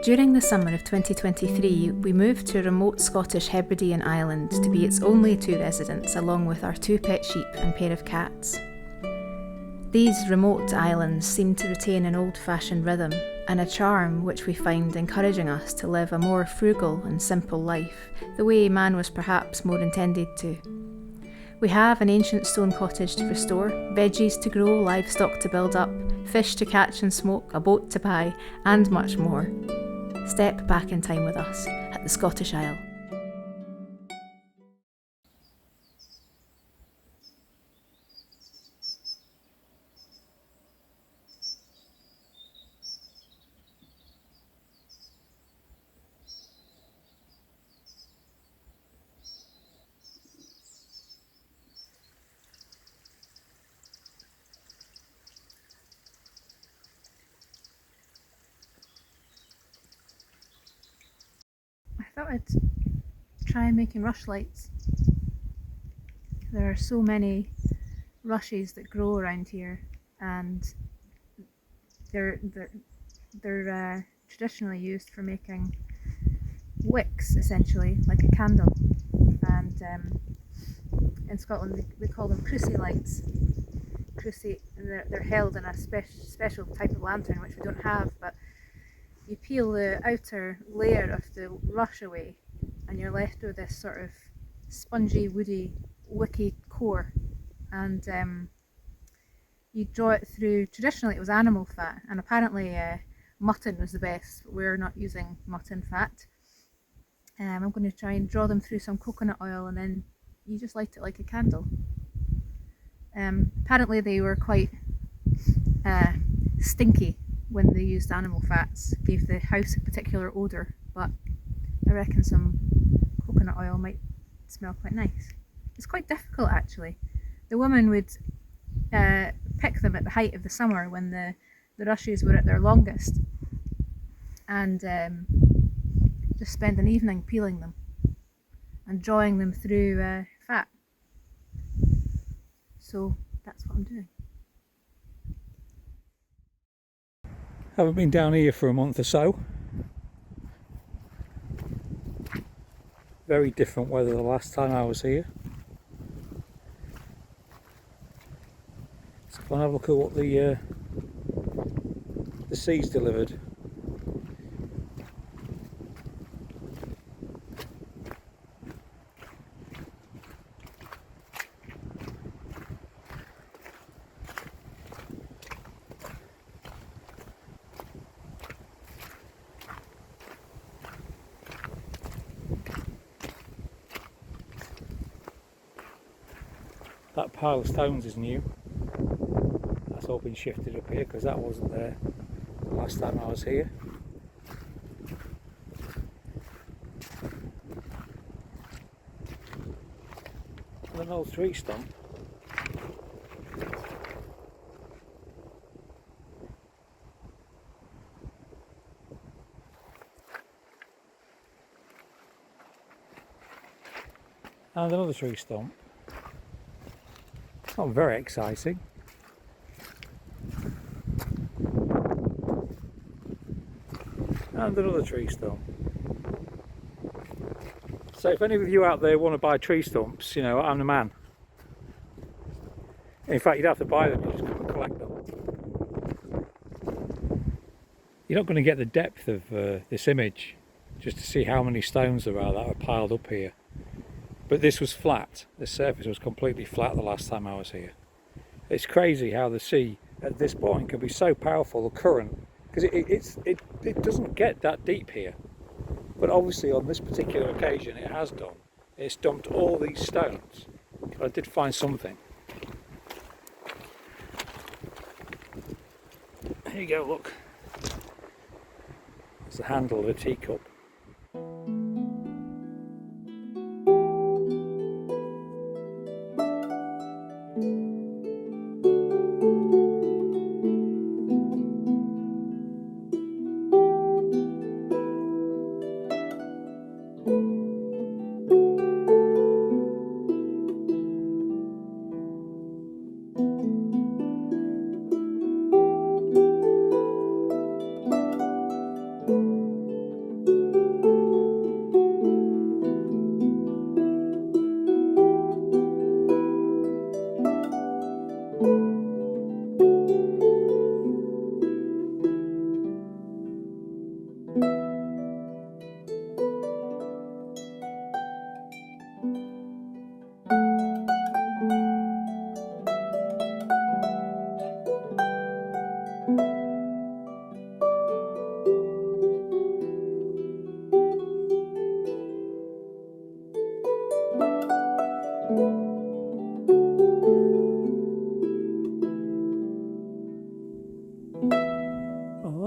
During the summer of 2023, we moved to a remote Scottish Hebridean island to be its only two residents, along with our 2 pet sheep and pair of cats. These remote islands seem to retain an old-fashioned rhythm and a charm which we find encouraging us to live a more frugal and simple life, the way man was perhaps more intended to. We have an ancient stone cottage to restore, veggies to grow, livestock to build up, fish to catch and smoke, a boat to buy, and much more. Step back in time with us at the Scottish Isle. I thought I'd try making rushlights. There are so many rushes that grow around here, and they're traditionally used for making wicks, essentially, like a candle. And in Scotland we call them crucie lights. Crucie, they're held in a special type of lantern, which we don't have, but you peel the outer layer of the rush away and you're left with this sort of spongy, woody, wicky core, and you draw it through. Traditionally it was animal fat, and apparently mutton was the best, but we're not using mutton fat. I'm going to try and draw them through some coconut oil, and then you just light it like a candle. Apparently they were quite stinky when they used animal fats, gave the house a particular odour, but I reckon some coconut oil might smell quite nice. It's quite difficult actually. The woman would pick them at the height of the summer when the rushes were at their longest, and just spend an evening peeling them and drawing them through fat. So that's what I'm doing. Haven't been down here for a month or so. Very different weather the last time I was here. Let's go and have a look at what the sea's delivered. That pile of stones is new. That's all been shifted up here because that wasn't there the last time I was here. And an old tree stump. And another tree stump. Not very exciting. And another tree stump. So if any of you out there want to buy tree stumps, you know, I'm the man. In fact, you'd have to buy them, you just come and collect them. You're not going to get the depth of this image just to see how many stones there are that are piled up here. But this was flat. The surface was completely flat the last time I was here. It's crazy how the sea at this point can be so powerful, the current, because it doesn't get that deep here. But obviously on this particular occasion it has done. It's dumped all these stones. But I did find something. Here you go, look. It's the handle of a teacup.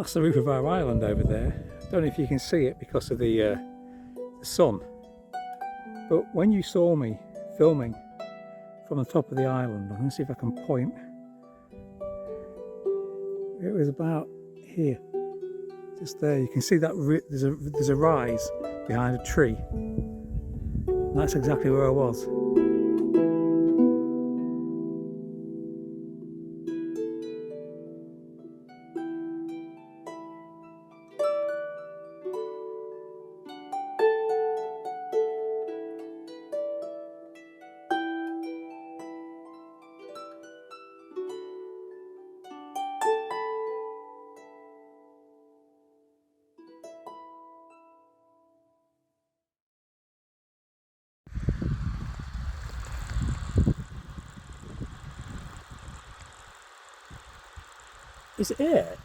Well, that's the roof of our island over there. Don't know if you can see it because of the sun. But when you saw me filming from the top of the island, I'm going to see if I can point. It was about here, just there. You can see that there's a rise behind a tree. And that's exactly where I was. Is it air?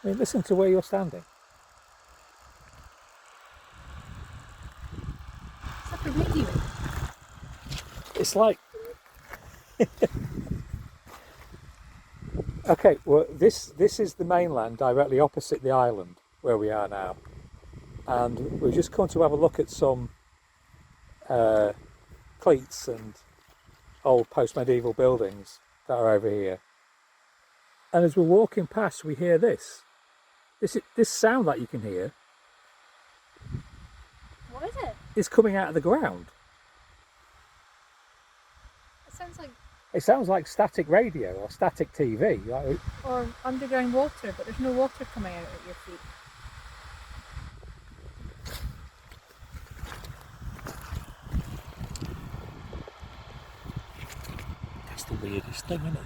I mean, listen to where you're standing. It's like a radio. It's like... Okay, well, this is the mainland directly opposite the island where we are now. And we've just come to have a look at some cleats and old post-medieval buildings that are over here. And as we're walking past, we hear this sound that you can hear. What is it? It's coming out of the ground. It sounds like static radio or static TV. Or underground water, but there's no water coming out at your feet. That's the weirdest thing, isn't it?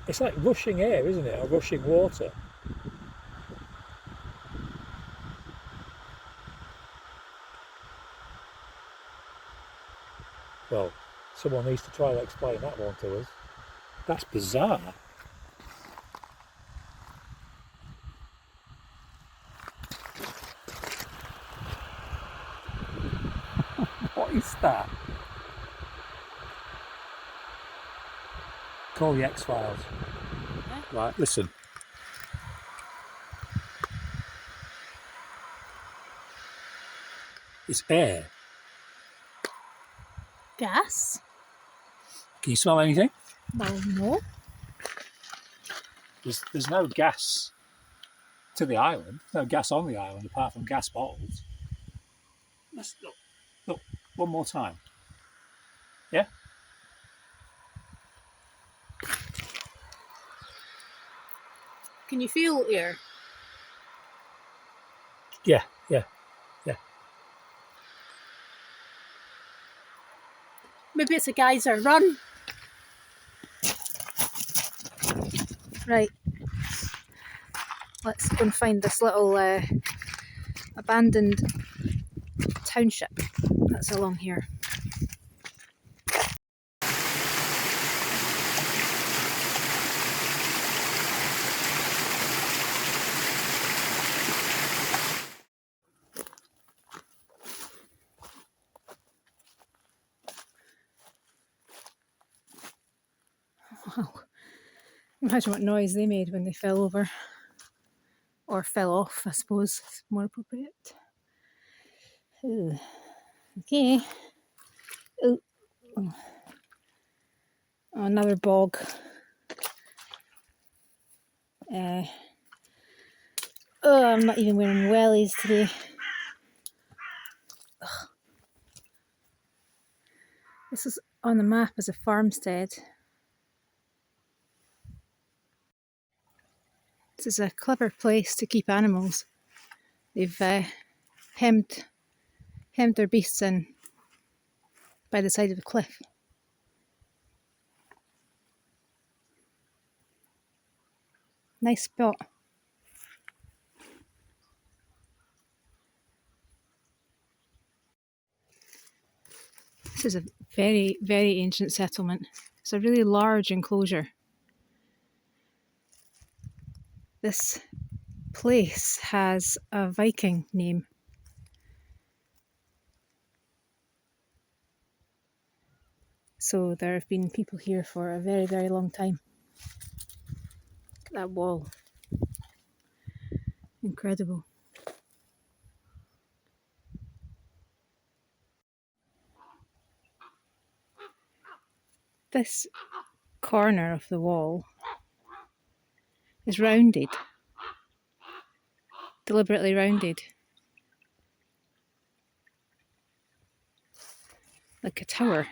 It's like rushing air, isn't it? Or rushing water. Well, someone needs to try to explain that one to us. That's bizarre. What is that? Call the X-Files. Yeah. Right, listen. It's air. Gas? Can you smell anything? Well, no. There's no gas to the island. No gas on the island apart from gas bottles. Let's look one more time. Yeah? Can you feel air? Yeah. Maybe it's a geyser. Run! Right. Let's go and find this little abandoned township that's along here. Wow. Imagine what noise they made when they fell over. Or fell off, I suppose, is more appropriate. Ooh. Okay. Ooh. Oh, another bog. I'm not even wearing wellies today. Ugh. This is on the map as a farmstead. This is a clever place to keep animals. They've hemmed their beasts in by the side of the cliff. Nice spot. This is a very, very ancient settlement. It's a really large enclosure. This place has a Viking name. So there have been people here for a very, very long time. Look at that wall. Incredible. This corner of the wall is rounded, deliberately rounded, like a tower.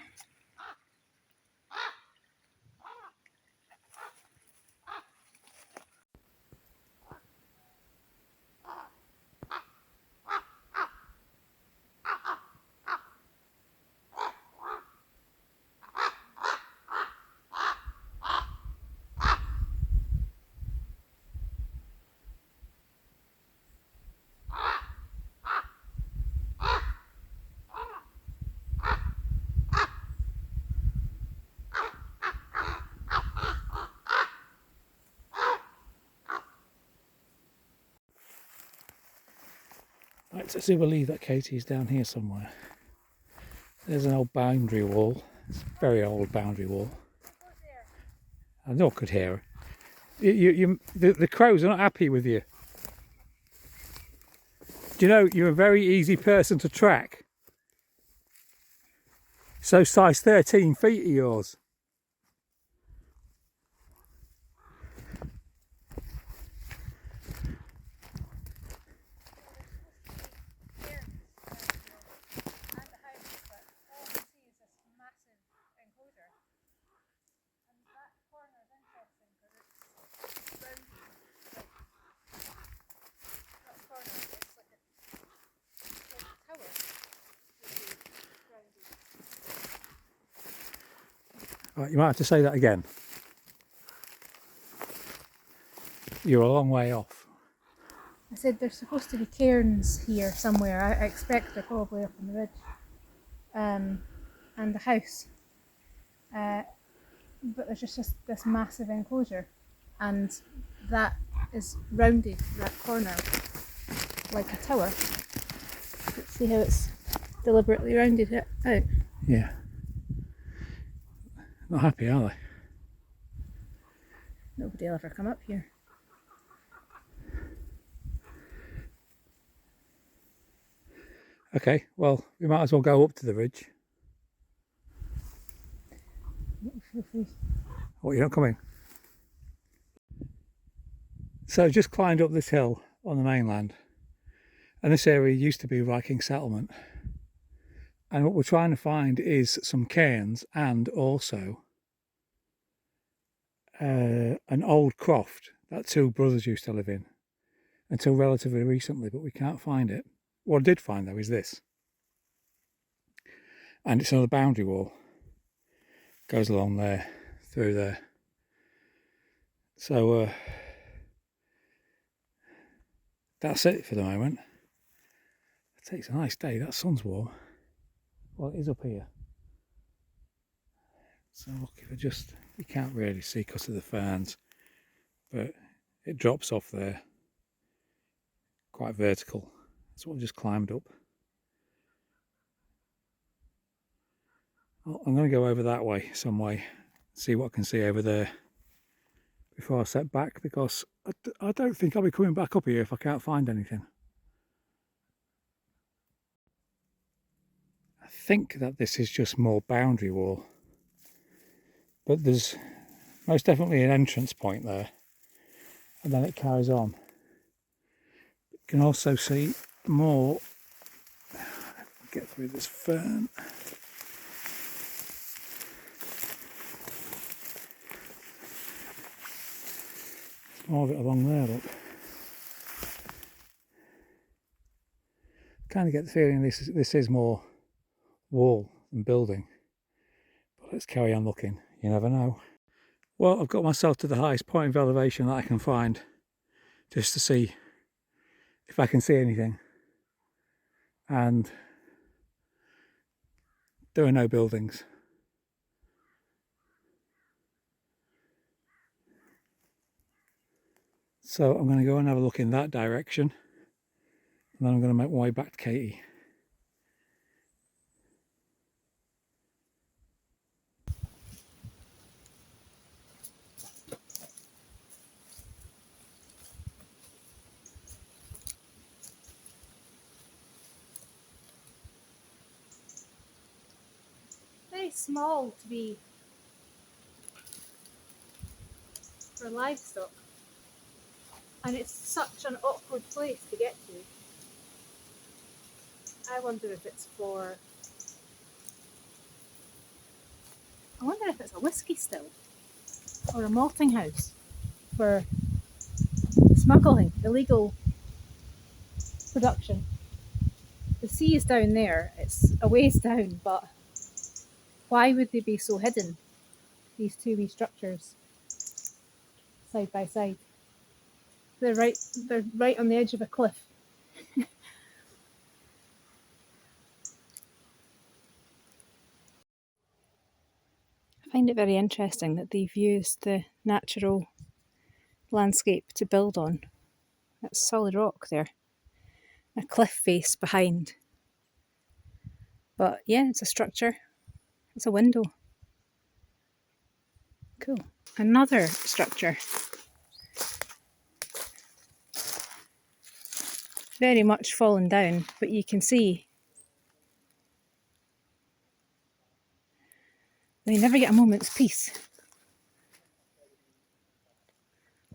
Right, so I believe that Katie's down here somewhere. There's an old boundary wall. It's a very old boundary wall. I know I could hear her. The crows are not happy with you. Do you know, you're a very easy person to track. So size 13 feet are yours. Right, you might have to say that again. You're a long way off. I said there's supposed to be cairns here somewhere. I expect they're probably up on the ridge. And the house. But there's just this massive enclosure. And that is rounded, that corner, like a tower. Let's see how it's deliberately rounded it out. Yeah. Not happy, are they? Nobody will ever come up here. Okay, well, we might as well go up to the ridge. What, you're not coming? So just climbed up this hill on the mainland, and this area used to be a Viking settlement. And what we're trying to find is some cairns and also an old croft that two brothers used to live in until relatively recently, but we can't find it. What I did find though is this, and it's another boundary wall. Goes along there, through there. So that's it for the moment. It takes a nice day. That sun's warm. Well, it is up here. So look, if I just, you can't really see because of the ferns, but it drops off there, quite vertical. That's what I've just climbed up. Well, I'm going to go over that way, some way, see what I can see over there before I set back, because I don't think I'll be coming back up here if I can't find anything. I think that this is just more boundary wall, but there's most definitely an entrance point there, and then it carries on. You can also see more, get through this fern. More of it along there, look. Kind of get the feeling this is more wall than building, but let's carry on looking, you never know. Well, I've got myself to the highest point of elevation that I can find, just to see if I can see anything, and there are no buildings. So I'm going to go and have a look in that direction, and then I'm going to make my way back to Katie. small to be for livestock, and it's such an awkward place to get to. I wonder if it's for. I wonder if it's a whisky still or a malting house for smuggling, illegal production. The sea is down there, it's a ways down, but why would they be so hidden, these two wee structures, side by side? They're right on the edge of a cliff. I find it very interesting that they've used the natural landscape to build on. That's solid rock there. A cliff face behind. But yeah, it's a structure. It's a window. Cool. Another structure. Very much fallen down, but you can see they never get a moment's peace.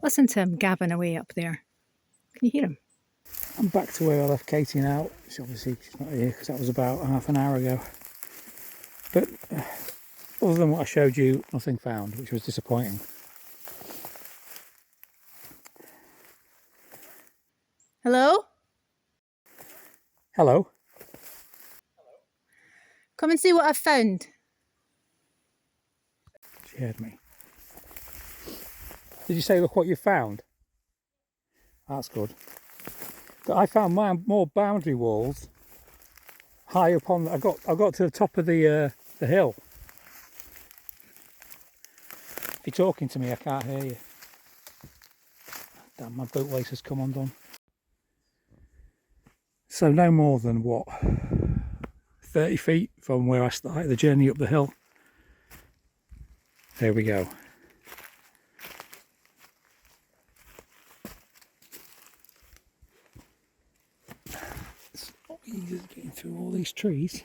Listen to him gabbing away up there. Can you hear him? I'm back to where I left Katie now. Obviously she's not here because that was about half an hour ago. But other than what I showed you, nothing found, which was disappointing. Hello? Hello? Come and see what I've found. She heard me. Did you say, look what you found? That's good. But I found more boundary walls high up on. I got to the top of the hill. If you're talking to me, I can't hear you. Damn, my bootlace has come undone. So no more than what, 30 feet from where I started the journey up the hill. There we go. It's not easy getting through all these trees.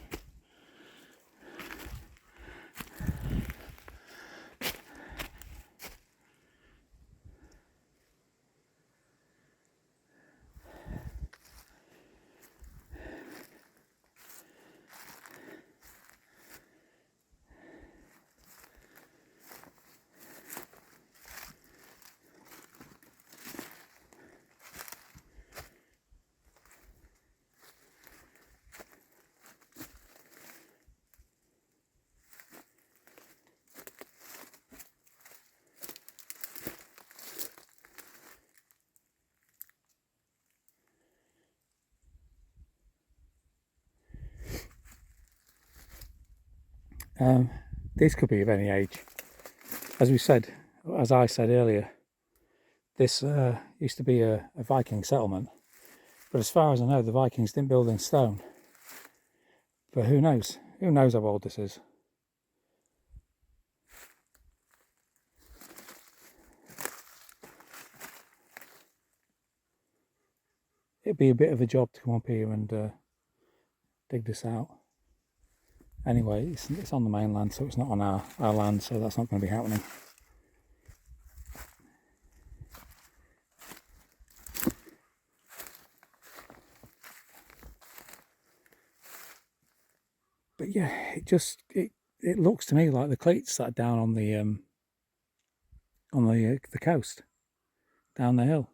This could be of any age. As I said earlier, this used to be a Viking settlement, but as far as I know, the Vikings didn't build in stone. But who knows? Who knows how old this is? It'd be a bit of a job to come up here and dig this out. Anyway, it's on the mainland, so it's not on our land, so that's not going to be happening. But yeah, it looks to me like the cleats that are down on the coast, down the hill.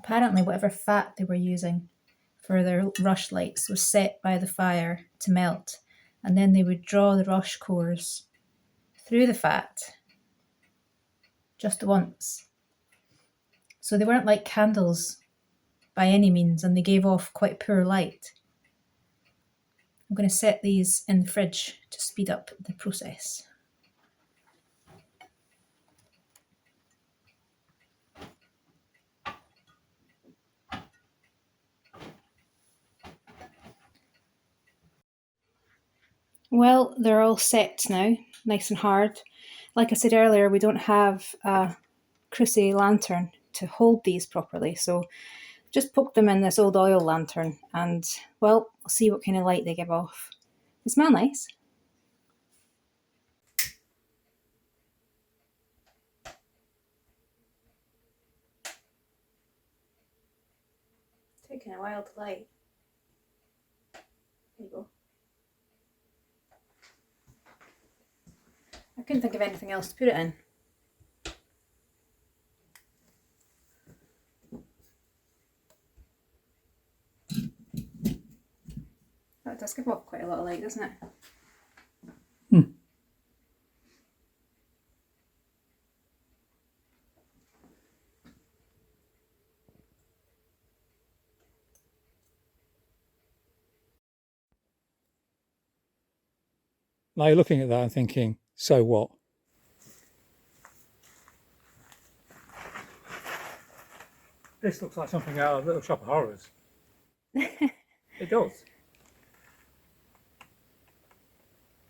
Apparently whatever fat they were using for their rush lights was set by the fire to melt, and then they would draw the rush cores through the fat just once. So they weren't like candles by any means, and they gave off quite poor light. I'm going to set these in the fridge to speed up the process. Well, they're all set now, nice and hard. Like I said earlier, we don't have a cruci lantern to hold these properly, so just poke them in this old oil lantern and, well, we'll see what kind of light they give off. They smell nice. Taking a while to light. There you go. I couldn't think of anything else to put it in. That does give off quite a lot of light, doesn't it? Now you're looking at that and thinking, so what? This looks like something out of Little Shop of Horrors. It does.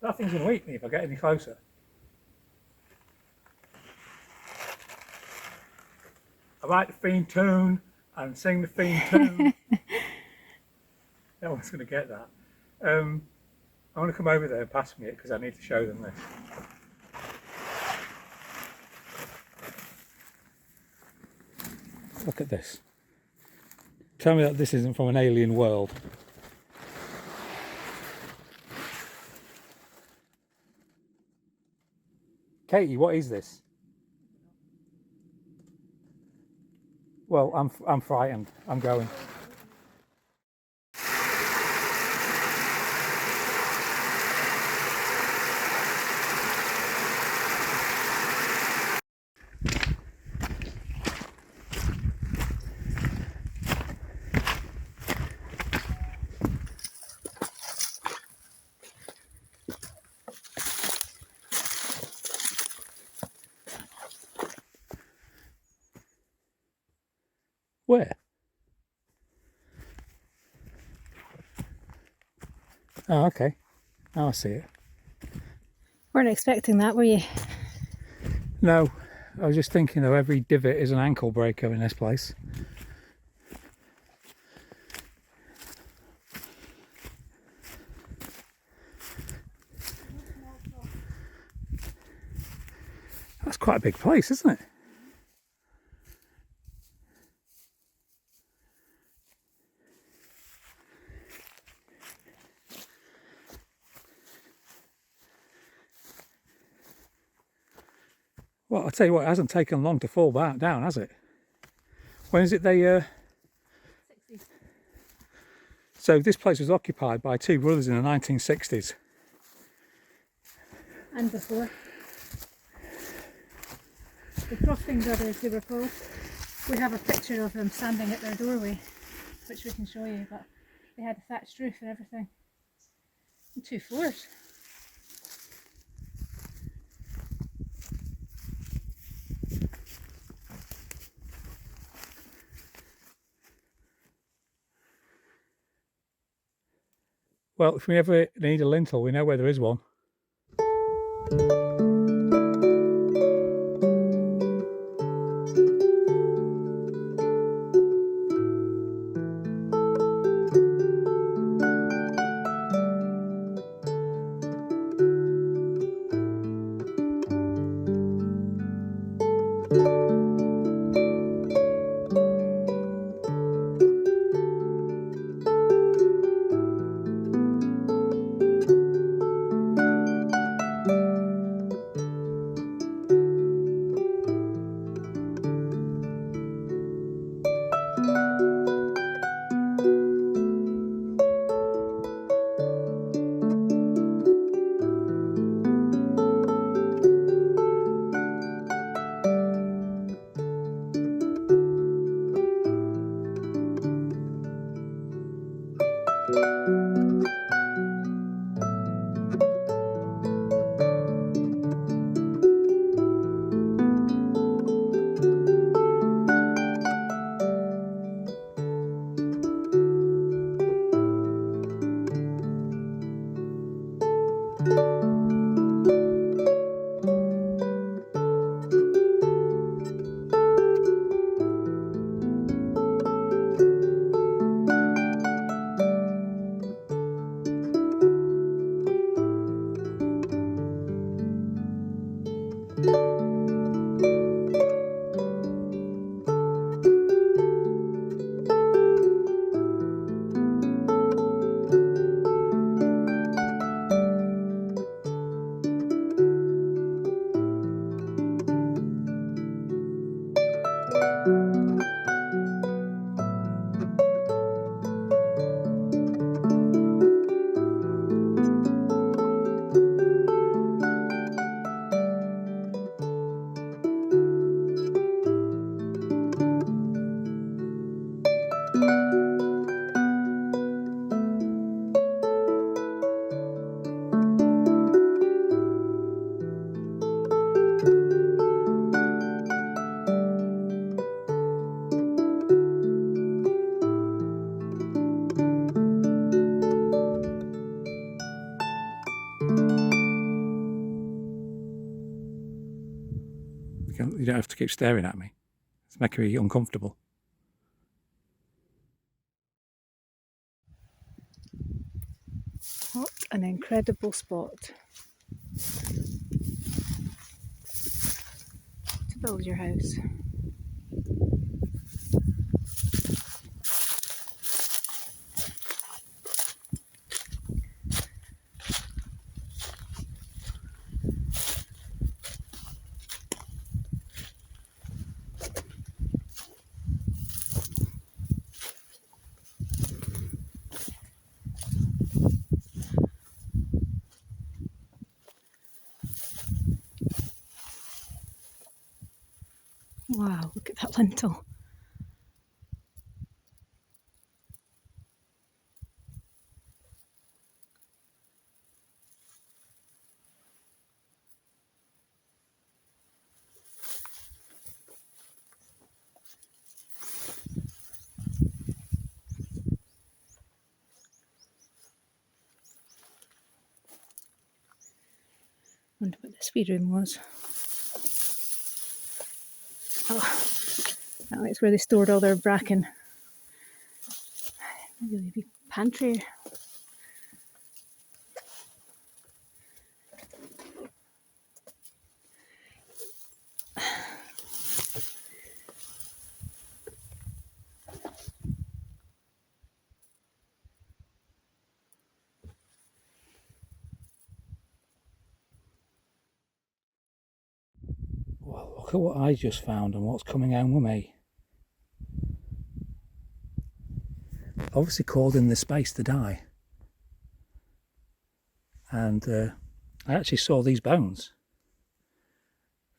That thing's going to eat me if I get any closer. I write the theme tune and sing the theme tune. No one's going to get that. I want to come over there and pass me it because I need to show them this. Look at this. Tell me that this isn't from an alien world. Katie, what is this? Well, I'm frightened. I'm going. Where? Oh, okay. Now I see it. Weren't expecting that, were you? No, I was just thinking though, every divot is an ankle breaker in this place. That's quite a big place, isn't it? Well, I'll tell you what, it hasn't taken long to fall down, has it? When is it they... 60s. So this place was occupied by two brothers in the 1960s. And before. The Crofting brothers, they were called. We have a picture of them standing at their doorway, which we can show you, but they had a thatched roof and everything. And 2 floors. Well, if we ever need a lintel, we know where there is one. You don't have to keep staring at me. It's making me uncomfortable. What an incredible spot to build your house. Wow, look at that lintel. Wonder what this wee room was. Oh, it's where they stored all their bracken. Maybe a wee pantry. Well, look at what I just found and what's coming home with me. Obviously called in the space to die. And I actually saw these bones,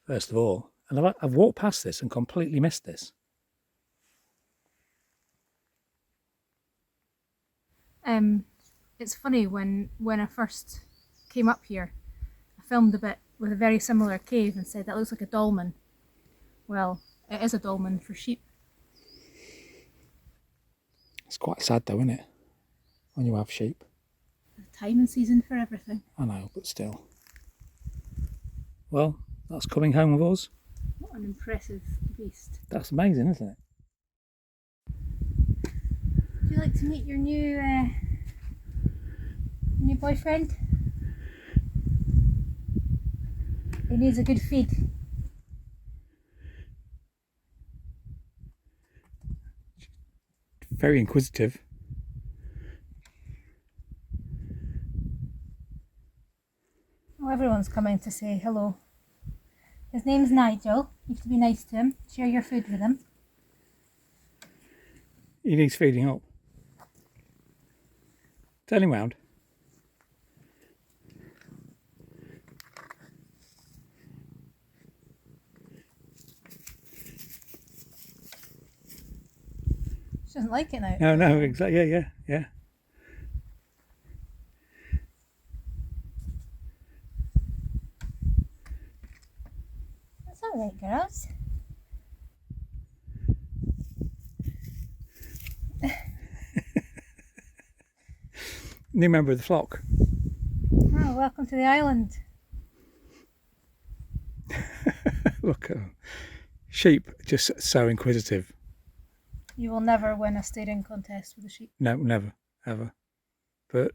first of all. And I've walked past this and completely missed this. It's funny, when I first came up here, I filmed a bit with a very similar cave and said that looks like a dolmen. Well, it is a dolmen for sheep. It's quite sad though, isn't it? When you have sheep. There's time and season for everything. I know, but still. Well, that's coming home with us. What an impressive beast. That's amazing, isn't it? Would you like to meet your new boyfriend? He needs a good feed. Very inquisitive. Oh, everyone's coming to say hello. His name's Nigel. You have to be nice to him. Share your food with him. He needs feeding up. Turn him round. She doesn't like it now. No, exactly. Yeah. All right, girls. New member of the flock. Oh, welcome to the island. Look at them. Sheep, just so inquisitive. You will never win a steering contest with a sheep. No, never, ever. But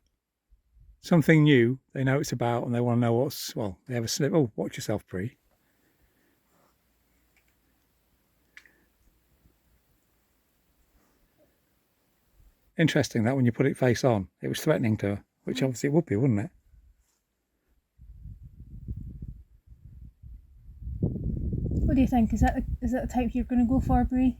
something new, they know it's about, and they want to know what's, well, they have a snip. Oh, watch yourself, Bree. Interesting that when you put it face on, it was threatening to her, which obviously it would be, wouldn't it? What do you think? Is that the type you're going to go for, Bree?